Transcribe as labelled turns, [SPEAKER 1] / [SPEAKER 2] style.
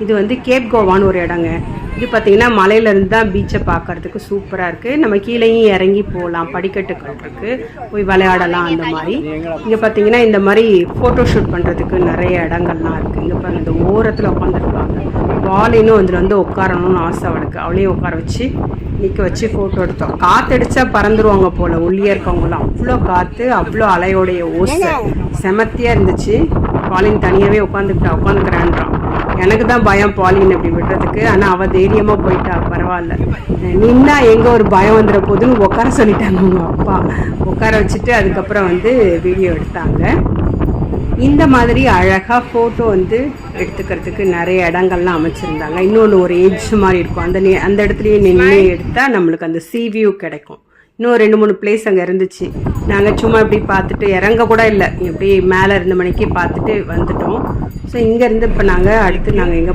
[SPEAKER 1] இது வந்து கேப் கோவான்னு ஒரு இடங்க. இது பார்த்தீங்கன்னா மலையிலேருந்து தான் பீச்சை பார்க்கறதுக்கு சூப்பராக இருக்குது. நம்ம கீழேயும் இறங்கி போகலாம், படிக்கட்டுகள் இருக்குது, போய் விளையாடலாம். அந்த மாதிரி இங்கே பார்த்தீங்கன்னா இந்த மாதிரி ஃபோட்டோ ஷூட் பண்ணுறதுக்கு நிறைய இடங்கள்லாம் இருக்குது. இங்கே பாருங்கள், இந்த ஓரத்தில் உட்காந்துருப்பாங்க. வாலினும் அதில் வந்து உட்காரணும்னு ஆசை அவளுக்கு. அவளையும் உட்கார வச்சு நிற்க வச்சு ஃபோட்டோ எடுத்தோம். காற்றடிச்சா பறந்துருவாங்க போல் உள்ளே இருக்கவங்களாம். அவ்வளோ காற்று, அவ்வளோ அலையோடைய ஓசை செமத்தியாக இருந்துச்சு. பாலின் தனியாகவே உட்காந்துக்கிறான்றான். எனக்கு தான் பயம் பாலின் அப்படி விடுறதுக்கு. ஆனால் அவள் தைரியமாக போயிட்டா, பரவாயில்ல. நின்னா எங்கே ஒரு பயம் வந்துட போதுன்னு உட்கார சொல்லிட்டாங்க அவங்க அப்பா. உட்கார வச்சுட்டு அதுக்கப்புறம் வந்து வீடியோ எடுத்தாங்க. இந்த மாதிரி அழகாக ஃபோட்டோ வந்து எடுத்துக்கிறதுக்கு நிறைய இடங்கள்லாம் அமைச்சிருந்தாங்க. இன்னொன்று ஒரு ஏஜ் மாதிரி இருக்கும், அந்த இடத்துலையே நின்று எடுத்தால் நம்மளுக்கு அந்த சி வியூ கிடைக்கும். இன்னும் 2-3 பிளேஸ் அங்கே இருந்துச்சு. நாங்கள் சும்மா இப்படி பார்த்துட்டு இறங்க கூட இல்லை, இப்படி மேலே 2 மணிக்கு பார்த்துட்டு வந்துட்டோம். ஸோ இங்கேருந்து இப்போ நாங்கள் அடுத்து நாங்கள் எங்கே